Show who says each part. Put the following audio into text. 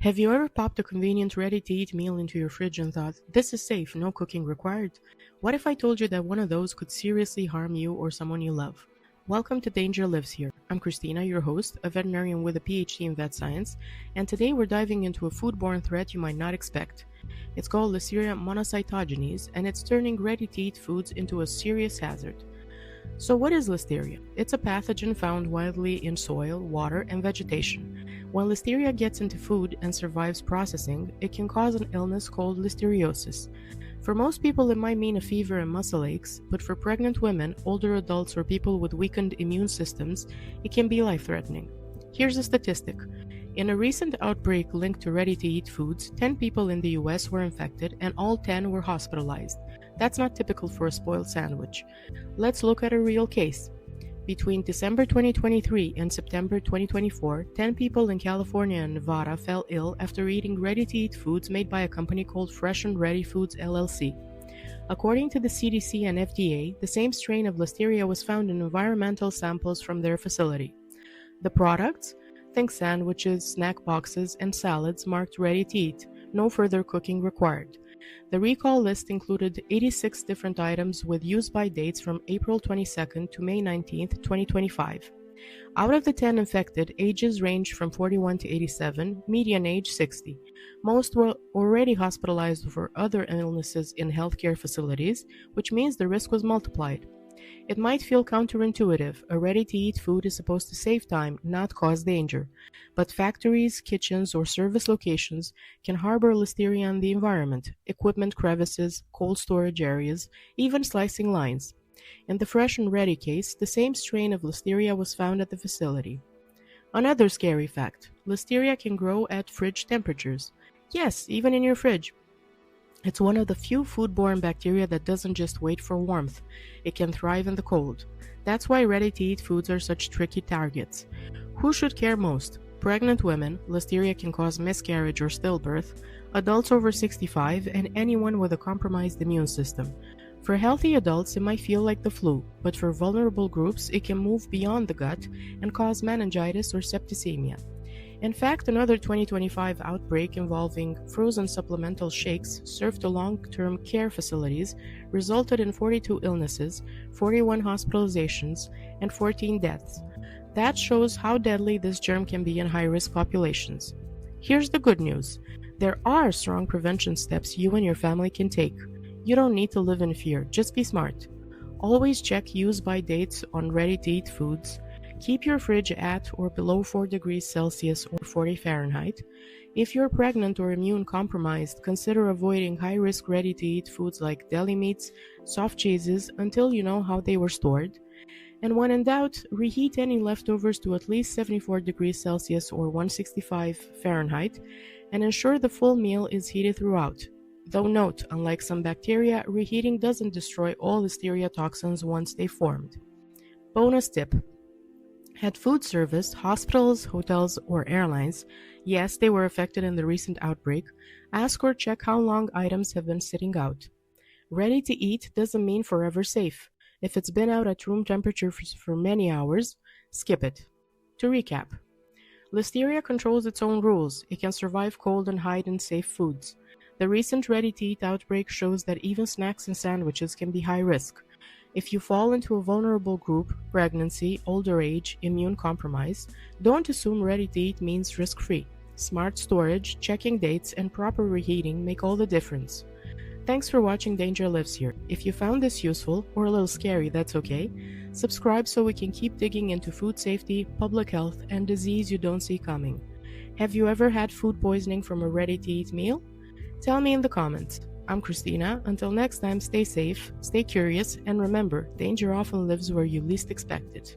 Speaker 1: Have you ever popped a convenient ready-to-eat meal into your fridge and thought, this is safe, no cooking required? What if I told you that one of those could seriously harm you or someone you love? Welcome to Danger Lives Here. I'm Christina, your host, a veterinarian with a PhD in vet science, and today we're diving into a foodborne threat you might not expect. It's called Listeria monocytogenes, and it's turning ready-to-eat foods into a serious hazard. So what is Listeria? It's a pathogen found widely in soil, water, and vegetation. When Listeria gets into food and survives processing, it can cause an illness called listeriosis. For most people, it might mean a fever and muscle aches, but for pregnant women, older adults, or people with weakened immune systems, it can be life-threatening. Here's a statistic. In a recent outbreak linked to ready-to-eat foods, 10 people in the US were infected and all 10 were hospitalized. That's not typical for a spoiled sandwich. Let's look at a real case. Between December 2023 and September 2024, 10 people in California and Nevada fell ill after eating ready-to-eat foods made by a company called Fresh and Ready Foods LLC. According to the CDC and FDA, the same strain of Listeria was found in environmental samples from their facility. The products? Think sandwiches, snack boxes, and salads marked ready to eat, no further cooking required. The recall list included 86 different items with use-by dates from April 22nd to May 19th, 2025. Out of the 10 infected, ages ranged from 41 to 87, median age 60. Most were already hospitalized for other illnesses in healthcare facilities, which means the risk was multiplied. It might feel counterintuitive. A ready-to-eat food is supposed to save time, not cause danger. But factories, kitchens, or service locations can harbor Listeria in the environment, equipment crevices, cold storage areas, even slicing lines. In the Fresh and Ready case, the same strain of Listeria was found at the facility. Another scary fact, Listeria can grow at fridge temperatures. Yes, even in your fridge. It's one of the few foodborne bacteria that doesn't just wait for warmth. It can thrive in the cold. That's why ready-to-eat foods are such tricky targets. Who should care most? Pregnant women, Listeria can cause miscarriage or stillbirth, adults over 65, and anyone with a compromised immune system. For healthy adults, it might feel like the flu, but for vulnerable groups, it can move beyond the gut and cause meningitis or septicemia. In fact, another 2025 outbreak involving frozen supplemental shakes served to long-term care facilities resulted in 42 illnesses, 41 hospitalizations, and 14 deaths. That shows how deadly this germ can be in high-risk populations. Here's the good news. There are strong prevention steps you and your family can take. You don't need to live in fear, just be smart. Always check use-by dates on ready-to-eat foods. Keep your fridge at or below 4 degrees Celsius or 40 Fahrenheit. If you're pregnant or immune compromised, consider avoiding high-risk ready-to-eat foods like deli meats, soft cheeses until you know how they were stored. And when in doubt, reheat any leftovers to at least 74 degrees Celsius or 165 Fahrenheit and ensure the full meal is heated throughout. Though note, unlike some bacteria, reheating doesn't destroy all Listeria toxins once they formed. Bonus tip. At food service, hospitals, hotels, or airlines, yes, they were affected in the recent outbreak, ask or check how long items have been sitting out. Ready to eat doesn't mean forever safe. If it's been out at room temperature for many hours, skip it. To recap, Listeria controls its own rules. It can survive cold and hide in safe foods. The recent ready-to-eat outbreak shows that even snacks and sandwiches can be high risk. If you fall into a vulnerable group, pregnancy, older age, immune compromise, don't assume ready-to-eat means risk-free. Smart storage, checking dates, and proper reheating make all the difference. Thanks for watching Danger Lives Here. If you found this useful, or a little scary, that's okay. Subscribe so we can keep digging into food safety, public health, and disease you don't see coming. Have you ever had food poisoning from a ready-to-eat meal? Tell me in the comments. I'm Christina. Until next time, stay safe, stay curious, and remember, danger often lives where you least expect it.